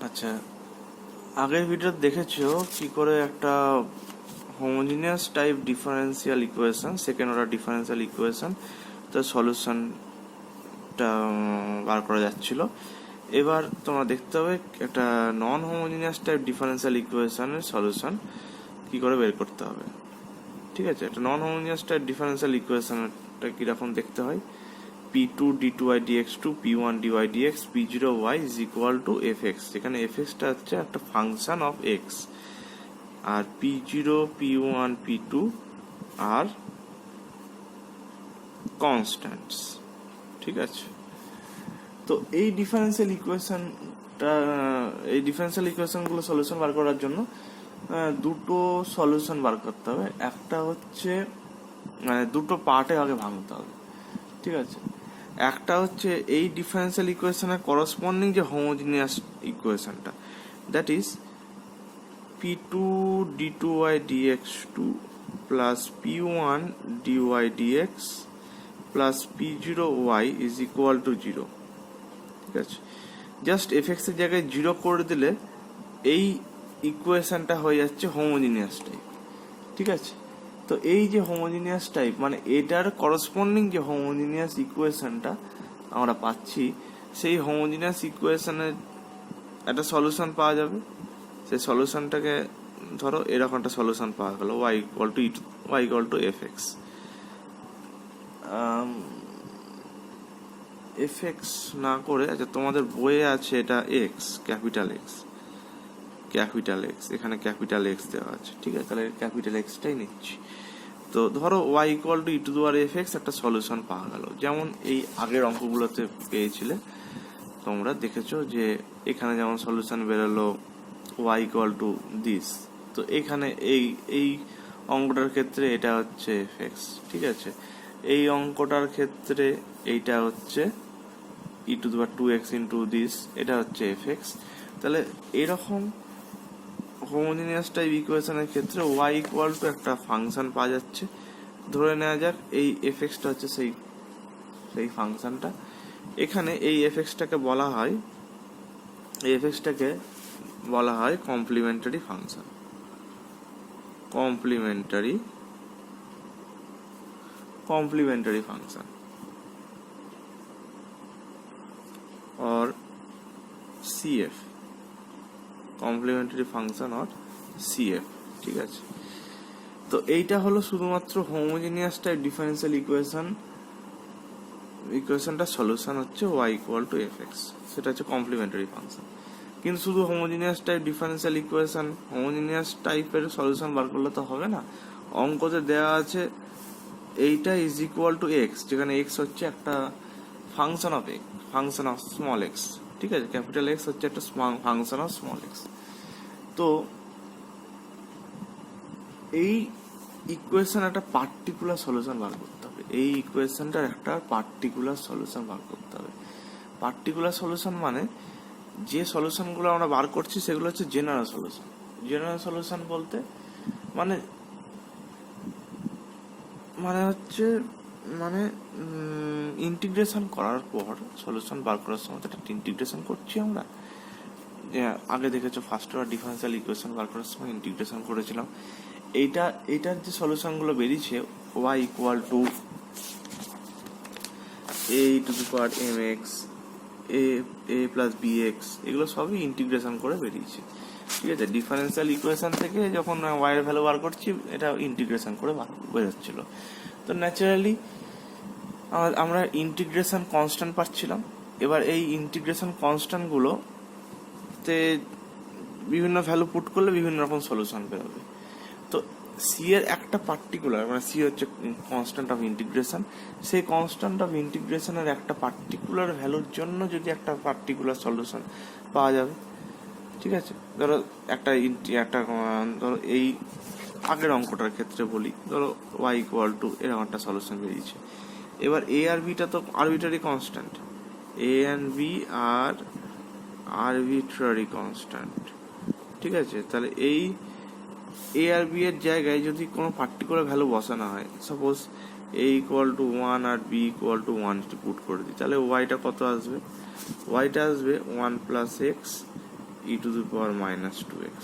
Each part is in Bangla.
আচ্ছা, আগের ভিডিও দেখেছো কি করে একটা homogeneous type differential equation, second order differential equation তার সলিউশনটা বার করা যাচ্ছিল। এবার তোমরা দেখতে হবে একটা নন হোমোজিনিয়াস টাইপ ডিফারেন্সিয়াল ইকুয়েশনের সলিউশন কি করে বের করতে হবে। ঠিক আছে, একটা নন হোমোজিনিয়াস টাইপ ডিফারেন্সিয়াল ইকুয়েশনটা কিরকম দেখতে হয়। p2 d2y dx2 p1 dy dx p0y is equal to fx, যেখানে fx-টা হচ্ছে একটা ফাংশন অফ x, আর p0 p1 p2 আর কনস্ট্যান্টস। ঠিক আছে, তো এই ডিফারেন্সিয়াল ইকুয়েশনগুলো সলিউশন বার করার জন্য দুটো সলিউশন বার করতে হবে। একটা হচ্ছে দুটো পার্টে আগে ভাঙতে হবে। ঠিক আছে, একটা হচ্ছে এই ডিফারেন্সিয়াল ইকুয়েশনের করসপন্ডিং যে হোমোজিনিয়াস ইকুয়েশনটা, that is p2 d2y dx2 plus p1 dy dx plus p0y is equal to 0। ঠিক আছে, জাস্ট fx এর জায়গায় 0 করে দিলে এই ইকুয়েশনটা হয়ে যাচ্ছে হোমোজিনিয়াস টাইপ। ঠিক আছে, তো এই যে হোমোজিনিয়াস টাইপ মানে এটার করসপন্ডিং যে হোমোজিনিয়াস ইকুয়েশনটা আমরা পাচ্ছি, সেই হোমোজিনিয়াস ইকুয়েশনের একটা সলিউশন পাওয়া যাবে। সেই সলিউশনটাকে ধরো এরকম একটা সলিউশন পাওয়া গেল y equal to fx। fx না করে, আচ্ছা তোমাদের বইয়ে আছে এটা x, ক্যাপিটাল x, এখানে ক্যাপিটাল x দেওয়া আছে। ঠিক আছে, তাহলে ক্যাপিটাল এক্সটাই নিচ্ছি। তো ধরো y equal to e to the power fx একটা সলিউশন পাওয়া গেল, যেমন এই আগের অঙ্কগুলোতে পেয়েছিলে তোমরা দেখেছো যে এখানে যেমন সলিউশন বেরোলো y equal to this। তো এখানে এই অঙ্কটার ক্ষেত্রে এটা হচ্ছে fx। ঠিক আছে, এই অঙ্কটার ক্ষেত্রে এইটা হচ্ছে e to the power 2x into this, এটা হচ্ছে fx। তাহলে এরকম হোমোজিনিয়াস টাইপ ইকুয়েশনের ক্ষেত্রে y ইকুয়াল টু একটা ফাংশন পাওয়া যাচ্ছে। ধরে নেওয়া যাক এই fx-টা হচ্ছে সেই ফাংশনটা। এখানে এই fx-টাকে বলা হয় complimentary function, complimentary function or CF, complimentary function or CF। ঠিক আছে, তো এইটা হলো শুধুমাত্র হোমোজিনিয়াস টাইপ ডিফারেন্সিয়াল ইকুয়েশনটা সলিউশন হচ্ছে y ইকুয়াল টু fx, সেটা হচ্ছে কমপ্লিমেন্টারি ফাংশন। কিন্তু শুধু homogeneous type differential equation, homogeneous টাইপের সলিউশন বার করলে তো হবে না। অঙ্কতে দেওয়া আছে এইটা ইজ ইকুয়াল টু x, যেখানে x হচ্ছে একটা ফাংশন অফ স্মল x। ঠিক আছে, ক্যাপিটাল x হচ্ছে একটা ফাংশন অফ স্মল x। তো এই ইকুয়েশন একটা পার্টিকুলার সলিউশন বার করতে হবে, এই ইকুয়েশনটার একটা পার্টিকুলার সলিউশন বার করতে হবে। পার্টিকুলার সলিউশন মানে যে সলিউশনগুলো আমরা বার করছি সেগুলো হচ্ছে জেনারেল সলিউশন। জেনারেল সলিউশন বলতে হচ্ছে ইন্টিগ্রেশন করার পর সলিউশন বার করার সময় একটা ইন্টিগ্রেশন করছি আমরা। আগে দেখেছো ফার্স্ট অর্ডার ডিফারেন্সিয়াল ইকুয়েশন বার করার সময় ইন্টিগ্রেশন করেছিলাম। এইটার যে সলিউশনগুলো বেরিয়েছে y equal two a to the power mx a plus bx, এগুলো সবই ইন্টিগ্রেশন করে বেরিয়েছে। ঠিক আছে, ডিফারেন্সিয়াল ইকুয়েশন থেকে যখন y এর ভ্যালু বার করছি এটা ইন্টিগ্রেশন করে বেরোচ্ছিল। তো ন্যাচারালি আমরা ইন্টিগ্রেশন কনস্ট্যান্ট পাচ্ছিলাম। এবার এই ইন্টিগ্রেশন কনস্ট্যান্টগুলোতে বিভিন্ন ভ্যালু পুট করলে বিভিন্ন রকম সলিউশন বেরোবে। তো সি এর একটা পার্টিকুলার সি হচ্ছে কনস্ট্যান্ট অফ ইন্টিগ্রেশন, সেই কনস্ট্যান্ট অফ ইন্টিগ্রেশনের একটা পার্টিকুলার ভ্যালুর জন্য যদি একটা পার্টিকুলার সলিউশন পাওয়া যাবে। ঠিক আছে, ধরো ধরো এই আগের অঙ্কটার ক্ষেত্রে বলি, ধরো y ইকুয়াল টু এরকম একটা সলিউশন বেরিয়েছে। এবার a আর bটা তো arbitrary constant, a and b আর আরবিট্রারি কনস্ট্যান্ট। ঠিক আছে, তাহলে এই a আর b এর জায়গায় যদি কোনো পার্টিকুলার ভ্যালু বসানো হয়, সাপোজ a ইকুয়াল টু 1 আর b ইকুয়াল টু 1 যদি পুট করে দিই, তাহলে yটা কত আসবে? yটা আসবে 1 plus x E to the power minus 2x।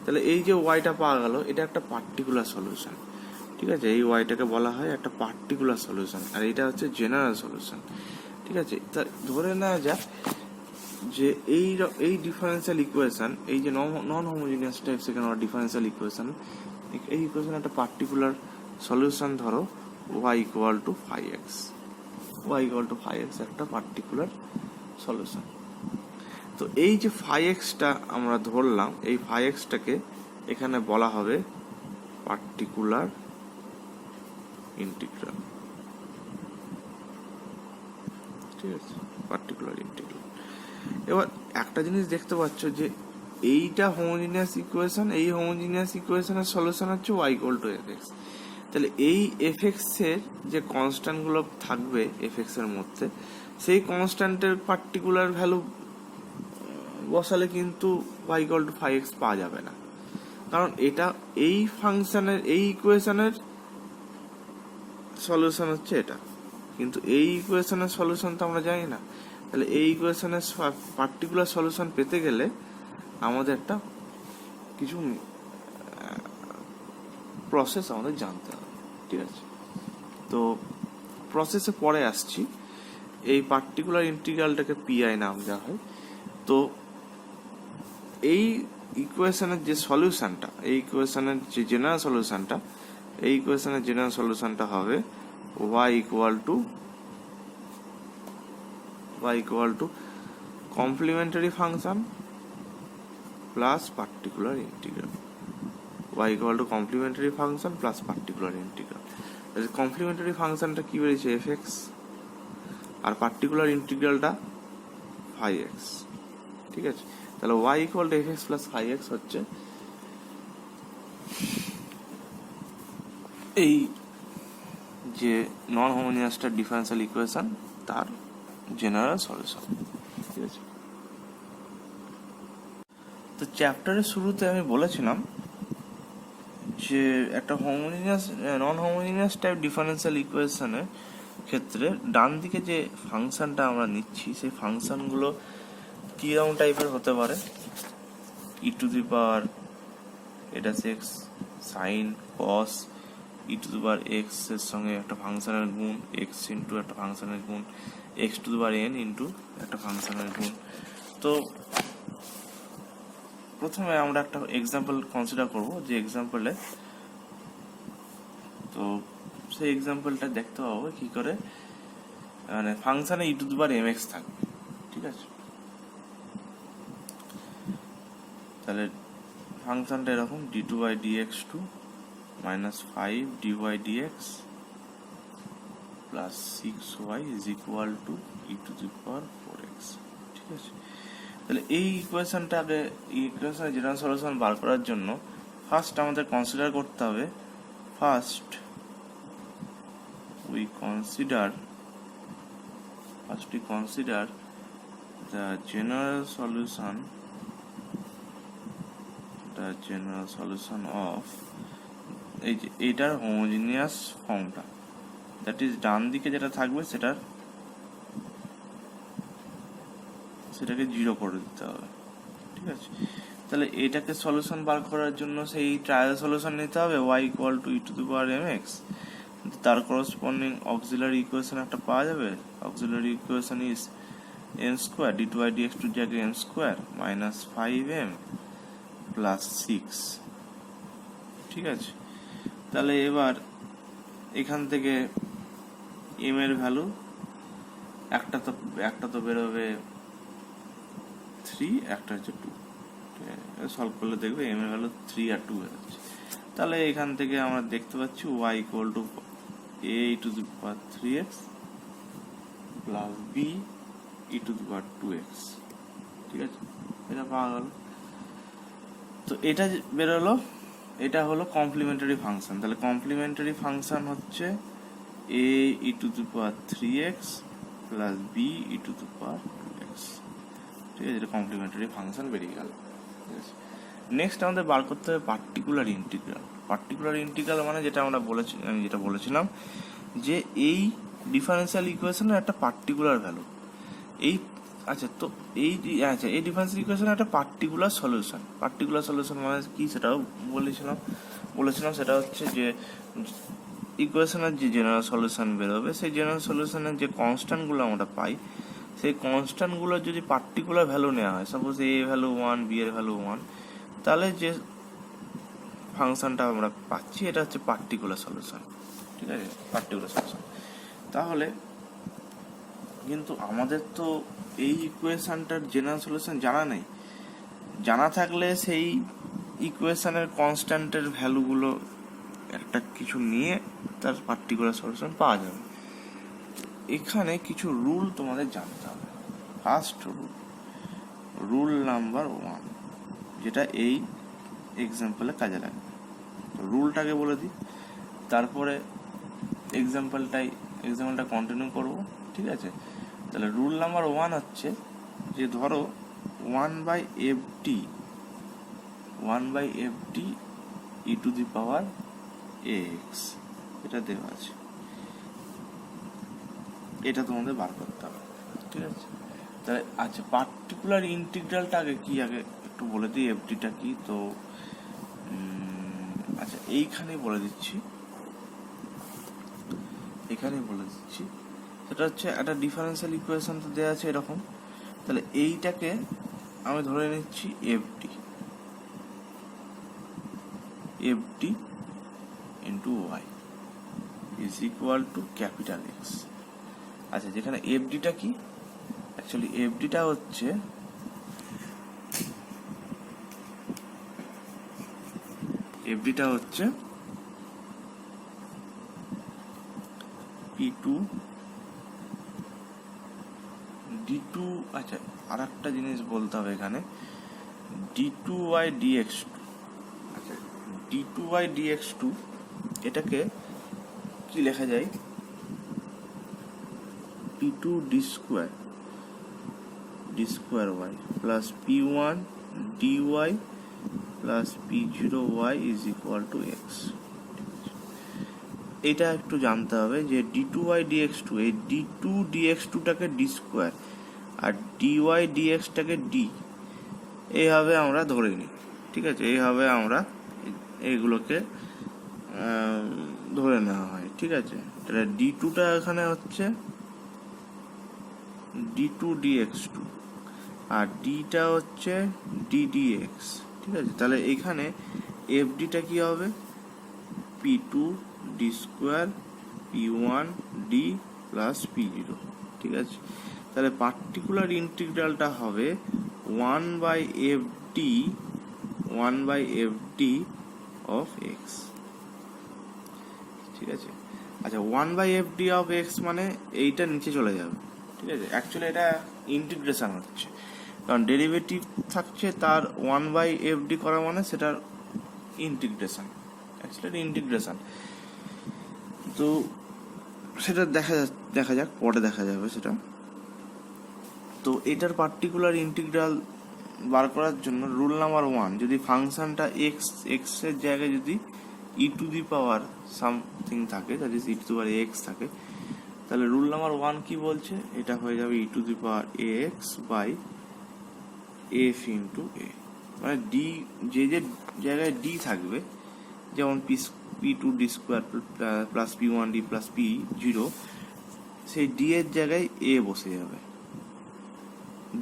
তাহলে এই যে ওয়াইটা পাওয়া গেল, এটা একটা পার্টিকুলার সলিউশন, ঠিক আছে। এই ওয়াইটাকে বলা হয় একটা পার্টিকুলার সলিউশন, আর এটা হচ্ছে জেনারেল সলিউশন, ঠিক আছে। তা ধরে নেওয়া যাক যে এই ডিফারেন্সিয়াল ইকুয়েশন, এই যে non homogeneous type second order differential equation, এই ইকুয়েশন একটা পার্টিকুলার সলিউশন, ধরো y equal two 5x, y equal two 5x একটা পার্টিকুলার সলিউশন। তো এই যে 5xটা আমরা ধরলাম, এই 5xটাকে এখানে বলা হবে পার্টিকুলার ইন্টিগ্রাল, ঠিক আছে, পার্টিকুলার ইন্টিগ্রাল। এবার একটা জিনিস দেখতে পাচ্ছ যে এইটা হোমোজিনিয়াস ইকুয়েশন, এই হোমোজিনিয়াস ইকুয়েশনের সলিউশন হচ্ছে y ইকুয়াল টু fx। তাহলে এই fx এর যে কনস্ট্যান্ট গুলো থাকবে fx এর মধ্যে, সেই কনস্ট্যান্টের পার্টিকুলার ভ্যালু বসালে কিন্তু y ইকুয়াল টু 5x পাওয়া যাবে না, কারণ এটা এই ফাংশনের এই ইকুয়েশনের সলিউশন হচ্ছে এটা, কিন্তু এই ইকুয়েশনের সলিউশন তো আমরা জানি না। তাহলে এই ইকুয়েশনের পার্টিকুলার সলিউশন পেতে গেলে আমাদের একটা কিছু প্রসেস আমাদের জানতে হবে, ঠিক আছে। তো প্রসেসে পরে আসছি। এই পার্টিকুলার ইন্টিগ্রালটাকে পিআই নাম দেওয়া হয়। তো এই ইকুয়েশনের যে সলিউশনটা, এই ইকুয়েশনের যে জেনারেল সলিউশনটা, এই ইকুয়েশনের জেনারেল সলিউশনটা হবে y equal to complementary function plus particular integral, y equal to complementary function plus particular integral. Complementary ফাংশনটা কি বেরিয়েছে fx, আর পার্টিকুলার ইন্টিগ্রালটা 5x, ঠিক আছে। তাহলে y equal two fx plus 5x হচ্ছে এই যে নন হোমোজিনিয়াস ডিফারেন্সিয়াল ইকুয়েশন তার জেনারেল সলিউশন, ঠিক আছে। তো চ্যাপ্টারের শুরুতে আমি বলেছিলাম যে একটা homogeneous non homogeneous type differential ইকুয়েশনের ক্ষেত্রে ডান দিকে যে ফাংশনটা আমরা নিচ্ছি, সেই ফাংশনগুলো কিরকম টাইপের হতে পারে। ই টু দি পাওয়ার এটা x sign cos E to the power x এর সঙ্গে একটা ফাংশনের গুণ, এক্স ইন্টু একটা ফাংশনের গুণ, x two the power N into একটা ফাংশনের গুণ। তো প্রথমে আমরা একটা এক্সাম্পল কনসিডার করব, যে এক্সাম্পলে তো সেই এক্সাম্পলটা দেখতে পাবো কি করে, মানে ফাংশনে e to the power m x থাকবে, ঠিক আছে। তাহলে ফাংশনটা এরকম d2/dx2 minus 5 dy/dx plus 6y is equal to e to the power 4x, ঠিক আছে। তাহলে এই ইকুয়েশনটাকে ইকুয়েশনের জেনারেল সলিউশন বার করার জন্য ফার্স্ট আমাদের কনসিডার করতে হবে, first we consider the general solution of এইটার হোমোজিনিয়াস ফর্মটা, দ্যাট ইজ ডান দিকে যেটা থাকবে সেটাকে 0 করে দিতে হবে, ঠিক আছে। তাহলে এটাকে সলিউশন বার করার জন্য সেই ট্রায়াল সলিউশন নিতে হবে y equal two E to the power mx, তার করসপন্ডিং অক্সিলারি ইকুয়েশন একটা পাওয়া যাবে। Auxiliary equation is m square d2/dx2 জায়গায় m square minus 5m plus 6, ঠিক আছে। তাহলে এবার এখান থেকে m এর ভ্যালু একটা তো বেরোবে 3, একটা হচ্ছে 2, সলভ করলে দেখবে m এর ভ্যালু 3 আর 2 বেরোচ্ছে। তাহলে এখান থেকে আমরা দেখতে পাচ্ছি y equal two a e to the power 3x plus b e to the power 2x, ঠিক আছে। এটা পাওয়া গেল। তো এটা বেরোলো, এটা হলো কমপ্লিমেন্টারি ফাংশন। তাহলে কমপ্লিমেন্টারি ফাংশন হচ্ছে a e to the power 3x plus b e to the power 2x, ঠিক আছে। এটা কমপ্লিমেন্টারি ফাংশন বেরিয়ে গেল, ঠিক আছে। নেক্সট আমাদের বার করতে হবে পার্টিকুলার ইন্টিগ্রাল। পার্টিকুলার ইন্টিগ্রাল মানে আমি যেটা বলেছিলাম যে এই ডিফারেন্সিয়াল ইকুয়েশনের একটা পার্টিকুলার ভ্যালু, এই আচ্ছা, তো এই ডিফারেন্সিয়াল ইকুয়েশন একটা পার্টিকুলার সলিউশন মানে কি সেটাও বলেছিলাম সেটা হচ্ছে যে ইকুয়েশনের যে জেনারেল সলিউশন বেরোবে, সেই জেনারেল সলিউশনের যে কনস্ট্যান্টগুলো আমরা পাই, সেই কনস্ট্যান্টগুলোর যদি পার্টিকুলার ভ্যালু নেওয়া হয়, সাপোজ এ ভ্যালু 1, বি এর ভ্যালু 1, তাহলে যে ফাংশনটা আমরা পাচ্ছি এটা হচ্ছে পার্টিকুলার সলিউশন। ঠিক আছে, পার্টিকুলার সলিউশন। তাহলে কিন্তু আমাদের তো এই ইকুয়েশনটার জেনারেল সলিউশন জানা নেই। জানা থাকলে সেই ইকুয়েশনের কনস্ট্যান্টের ভ্যালুগুলো একটা কিছু নিয়ে তার পার্টিকুলার সলিউশন পাওয়া যাবে। এখানে কিছু রুল তোমাদের জানতে হবে। ফার্স্ট রুল নাম্বার 1, যেটা এই এক্সাম্পলে কাজে লাগবে। তো রুলটাকে বলে দিই, তারপরে এক্সাম্পলটা কন্টিনিউ করব। ঠিক আছে, তাহলে রুল নাম্বার 1 হচ্ছে যে ধরো 1/ft e two the power ax এটা দেওয়া আছে, এটা তোমাদের বার করতে হবে। ঠিক আছে, তাহলে আচ্ছা পার্টিকুলার ইন্টিগ্রালটা আগে একটু বলে দিই, এফডিটা কি। তো আচ্ছা এইখানেই বলে দিচ্ছি, সেটা হচ্ছে একটা ডিফারেন্সিয়াল ইকুয়েশন তো দেওয়া আছে এরকম। তাহলে এইটাকে আমি ধরে নিচ্ছি f D into y is equal to capital x. আচ্ছা, যেখানে এফডিটা কি, অ্যাকচুয়ালি এফডিটা হচ্ছে P2 D2। আচ্ছা, আর একটা জিনিস বলতে হবে এখানে, d2/dx2। আচ্ছা, d2/dx2 এটাকে কি লেখা যায়, P2 d2y plus P1 dy plus P0y is equal two x. এটা একটু জানতে হবে যে d2/dx2, এই d2/dx2টাকে d2 আর dy/dx-টাকে d, এইভাবে আমরা ধরে নিই। ঠিক আছে, এইভাবে আমরা এইগুলোকে ধরে নেওয়া হয়। ঠিক আছে, তাহলে d2টা এখানে হচ্ছে d2/dx2 আর dটা হচ্ছে ddx। ঠিক আছে, তাহলে এখানে fdটা কি হবে, P2 d2 P1 d plus P0। ঠিক আছে, তাহলে পার্টিকুলার ইন্টিগ্রালটা হবে 1/fd অফ x। ঠিক আছে, আচ্ছা 1/fd অফ x মানে এইটা নিচে চলে যাবে। ঠিক আছে, অ্যাকচুয়ালি এটা ইন্টিগ্রেশন হচ্ছে, কারণ ডেরিভেটিভ থাকছে তার 1/fd করা মানে সেটার ইন্টিগ্রেশন, অ্যাকচুয়ালি ইন্টিগ্রেশন। তো সেটা দেখা যাক, পরে দেখা যাবে সেটা। তো এটার পার্টিকুলার ইন্টিগ্রাল বার করার জন্য রুল নাম্বার 1, যদি ফাংশনটা এক্স এর জায়গায় যদি ই টু দি পাওয়ার সামথিং থাকে, that is E to the power x থাকে, তাহলে রুল নাম্বার 1 কি বলছে, এটা হয়ে যাবে e to the power x by f into a. মানে ডি যে জায়গায় ডি থাকবে, যেমন P2 d2 plus P1 d plus P0, সেই ডি এর জায়গায় এ বসে যাবে,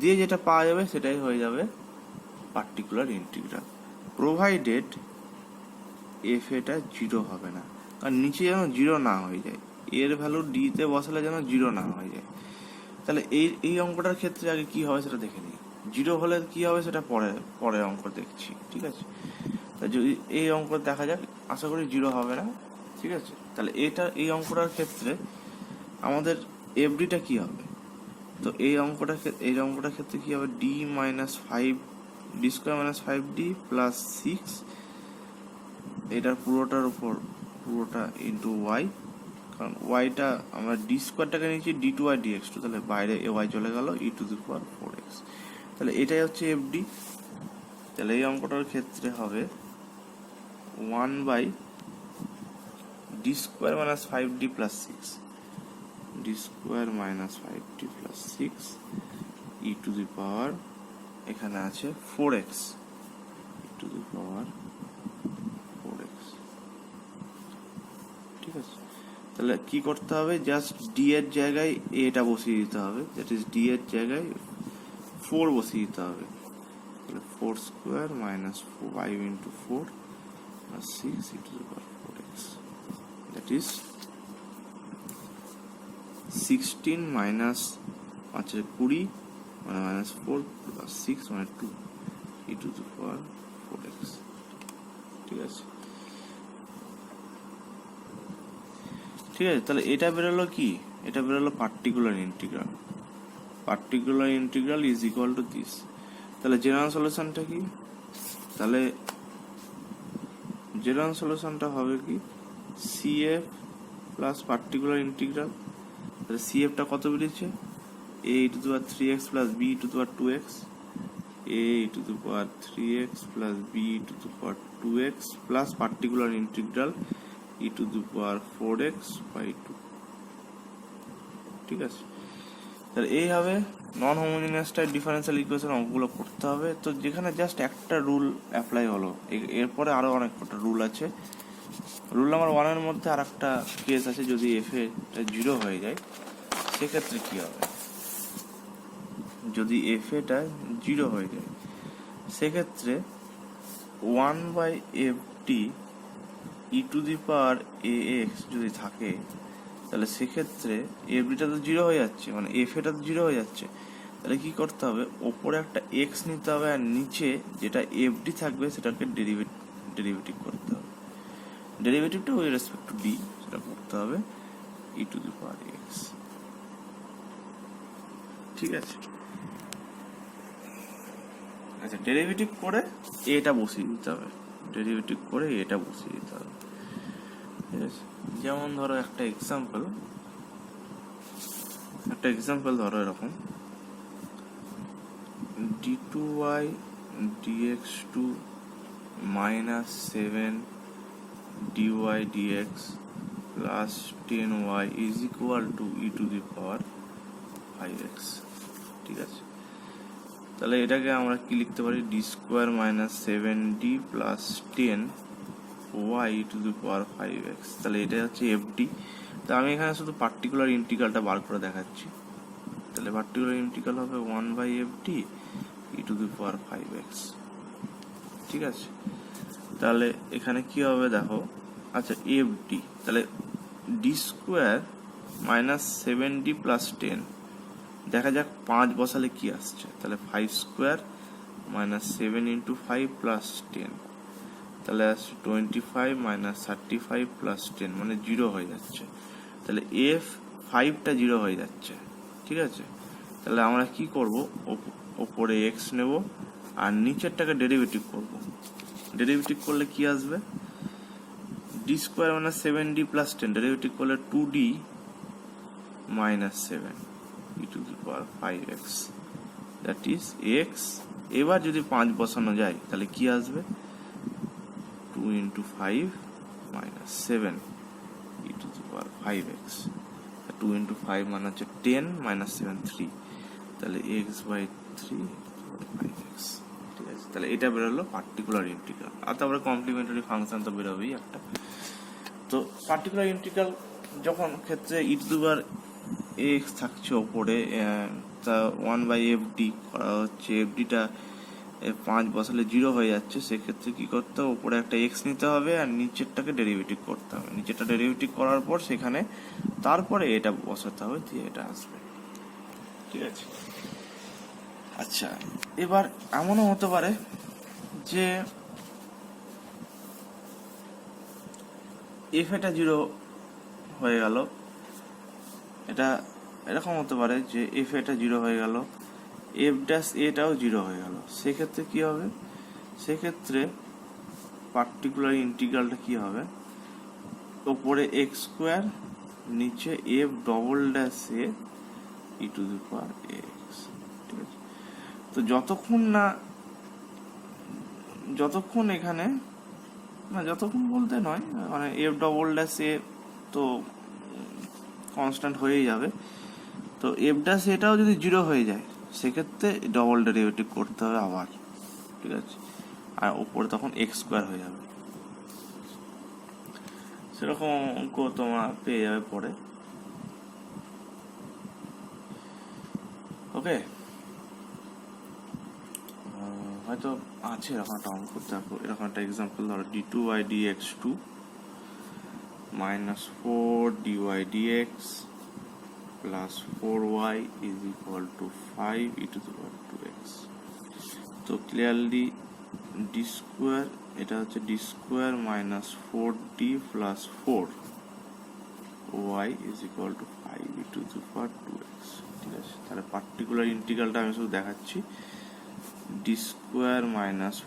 দিয়ে যেটা পাওয়া যাবে সেটাই হয়ে যাবে পার্টিকুলার ইন্টিগ্রাল, প্রোভাইডেড এফ এটা 0 হবে না, কারণ নিচে যেন 0 না হয়ে যায়, এর ভ্যালু ডিতে বসালে যেন 0 না হয়ে যায়। তাহলে এই অঙ্কটার ক্ষেত্রে আগে কি হবে সেটা দেখে নিই, 0 হলে কি হবে সেটা পরে অঙ্ক দেখছি। ঠিক আছে, তা যদি এই অঙ্ক দেখা যাক, আশা করি 0 হবে না। ঠিক আছে, তাহলে এই অঙ্কটার ক্ষেত্রে আমাদের এফডিটা কি হবে, তো এই অঙ্কটার ক্ষেত্রে কি হবে, d2 5d প্লাস 6, এটার পুরোটা ইন্টু ওয়াই, কারণ ওয়াইটা আমরা d2টাকে নিয়েছি d2/dx2, তাহলে বাইরে ওয়াই চলে গেল ই টু দি পাওয়ার 4x। তাহলে এটাই হচ্ছে এফডি। তাহলে এই অঙ্কটার ক্ষেত্রে হবে 1/d2 minus 5d plus 6, d2 minus 5d plus 6 e to the power এখানে আছে 4x, E to the power 4x। ঠিক আছে, তাহলে কি করতে হবে, জাস্ট ডি এর জায়গায় এটা বসিয়ে দিতে হবে, দ্যাট ইজ ডি এর জায়গায় 4 বসিয়ে দিতে হবে। তাহলে 4 square minus 5 into 4 plus 6 e to the power 4x, that is 16 minus 20 মানে minus 4 plus 6 মানে 2 e to the power 4x। ঠিক আছে, ঠিক আছে, তাহলে এটা বেরোলো কি, এটা বেরোলো particular integral. Particular integral is equal to this. তাহলে জেনারেল সলিউশনটা কি, তাহলে জেনারেল সলিউশনটা হবে কি, CF প্লাস পার্টিকুলার ইন্টিগ্রাল। তাহলে CFটা কত বেরিয়েছে, a e to the power 3x plus b e to the power 2x, a e to the power 3x plus b e to the power 2x plus particular integral e to the power 4x by 2। ঠিক আছে, তাহলে এই হবে non homogeneous type differential equation অঙ্কগুলো করতে হবে। তো যেখানে জাস্ট একটা রুল অ্যাপ্লাই হলো, এরপরে আরো অনেক কটা রুল আছে। রুল নাম্বার 1 এর মধ্যে আর একটা কেস আছে, যদি এফ এ 0 হয়ে যায় সেক্ষেত্রে কি হবে, যদি এফ এটা 0 হয়ে যায় সেক্ষেত্রে 1/ft E to the power ax যদি থাকে, তাহলে সেক্ষেত্রে এফডিটা তো 0 হয়ে যাচ্ছে, মানে এফ এটা তো 0 হয়ে যাচ্ছে। তাহলে কি করতে হবে, ওপরে একটা এক্স নিতে হবে আর নিচে যেটা এফডি থাকবে সেটাকে ডেরিভেটিভ করতে হবে। ডেরিভেটিভটা উইথ রেসপেক্ট টু ডি সেটা করতে হবে ই টু দি পাওয়ার এক্স। ঠিক আছে, আচ্ছা, ডেরিভেটিভ করে এটা বসিয়ে দিতে হবে, ডেরিভেটিভ করে এটা বসিয়ে দিতে হবে। ঠিক আছে, যেমন ধরো একটা এক্সাম্পল ধরো এরকম d2y dx2 minus 7 dy dx plus 10y is equal to e to the power 5x। ঠিক আছে, তাহলে এটাকে আমরা কি লিখতে পারি, d square minus 7d plus 10y e to the power 5x। তাহলে এটা হচ্ছে এফডি। তো আমি এখানে শুধু পার্টিকুলার ইন্টিগ্রালটা বার করে দেখাচ্ছি। তাহলে পার্টিকুলার ইন্টিগ্রাল হবে 1/fd e to the power 5x। ঠিক আছে, তাহলে এখানে কি হবে দেখো, আচ্ছা এফডি, তাহলে D square minus 7d plus 10, দেখা যাক 5 বসালে কি আসছে। তাহলে 5 স্কোয়ার মাইনাস 7 ইন্টু 5 প্লাস 10, তাহলে আসছে 25 মাইনাস 35 প্লাস 10, মানে 0 হয়ে যাচ্ছে। তাহলে এফ 5টা 0 হয়ে যাচ্ছে। ঠিক আছে, তাহলে আমরা কি করব, ওপরে এক্স নেব আর নিচেরটাকে ডেরিভেটিভ করব। ডেরিভেটিভ করলে কি আসবে, D square minus 7d plus 10, derivative করলে 2d minus 7 e to the power 5x, that is x। এবার যদি 5 বসানো যায় তাহলে কি আসবে, 2 into 5 minus 7 e to the power 5x, 2 into 5 মানে হচ্ছে 10 minus 7 3, তাহলে x by 3 5x। ঠিক আছে, তাহলে এটা বেরোলো পার্টিকুলার ইন্টিগ্রাল। আর তারপরে কমপ্লিমেন্টারি ফাংশন তো বেরোবেই একটা। তো পার্টিকুলার ইন্টিগ্রাল যখন ক্ষেত্রে ই টু দি পাওয়ার এক্স থাকছে ওপরে, তা 1/fd করা হচ্ছে, এফডিটা 5 বসালে 0 হয়ে যাচ্ছে, সেক্ষেত্রে কি করতে হবে, ওপরে একটা এক্স নিতে হবে আর নিচেরটাকে ডেরিভেটিভ করতে হবে। নিচেরটা ডেরিভেটিভ করার পর সেখানে তারপরে এটা বসাতে হবে, দিয়ে এটা আসবে। ঠিক আছে, আচ্ছা এবার এমনও হতে পারে যে এফ এটা 0 হয়ে গেল, এটা এরকম হতে পারে যে এফ এটা 0 হয়ে গেল, এফ ড্যাশ এটাও 0 হয়ে গেল। সেক্ষেত্রে কি হবে, সেক্ষেত্রে পার্টিকুলার ইন্টিগ্রালটা কি হবে, ওপরে এক্স স্কোয়ার নিচে F double dash a E to the power x. ঠিক আছে, তো যতক্ষণ এখানে না, যতক্ষণ বলতে নয়, মানে এফ ডবল ড্যাশ এ তো কনস্ট্যান্ট হয়েই যাবে। তো এফ ড্যাশ এটাও যদি 0 হয়ে যায় সেক্ষেত্রে ডবল ডেরিভেটিভ করতে হবে আবার, ঠিক আছে, আর ওপরে তখন এক্স স্কোয়ার হয়ে যাবে। সেরকম অঙ্ক তোমার পেয়ে যাবে পরে। ওকে, হয়তো আছে এরকম একটা অঙ্ক, দেখো এরকম একটা এক্সাম্পল ধরো d2/dx2 -4 dy dx +4y = 5e⁻²x। তো ক্লিয়ারলি ডি স্কোয়ার, এটা হচ্ছে d² - 4d + 4y = 5e⁻²x, ঠিক আছে। তাহলে পার্টিকুলার ইন্টিগ্রালটা আমি শুধু দেখাচ্ছি, d² -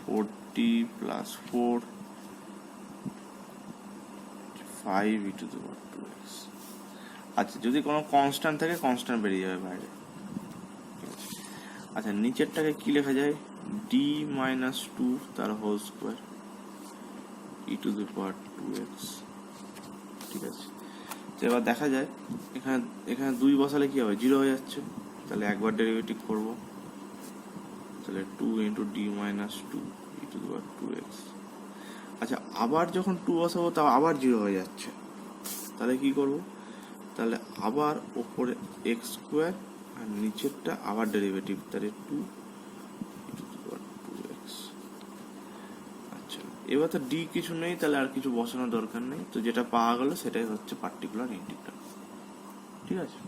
4d + 4 5e⁻²x। আচ্ছা, যদি কোনো কনস্ট্যান্ট থাকে কনস্ট্যান্ট বেরিয়ে যাবে বাইরে। আচ্ছা, নিচেরটাকে কি লেখা যায়, d - 2 তার হোল স্কোয়ার e⁻²x, ঠিক আছে। তো এবার দেখা যায় এখানে এখানে 2 বসালে কি হবে, 0 হয়ে যাচ্ছে, তাহলে একবার ডেরিভেটিভ করব, তাহলে 2 × d - 2 e⁻²x। আচ্ছা, আবার যখন 2 বসাবো তাও আবার 0 হয়ে যাচ্ছে, তাহলে কি করব, তাহলে আবার ওপরে x² আর নিচেরটা আবার ডেরিভেটিভ, তাহলে 2e⁻²x। আচ্ছা, এবার তো ডি কিছু নেই, তাহলে আর কিছু বসানোর দরকার নেই, তো যেটা পাওয়া গেল সেটাই হচ্ছে পার্টিকুলার ইন্টিগ্রাল, ঠিক আছে।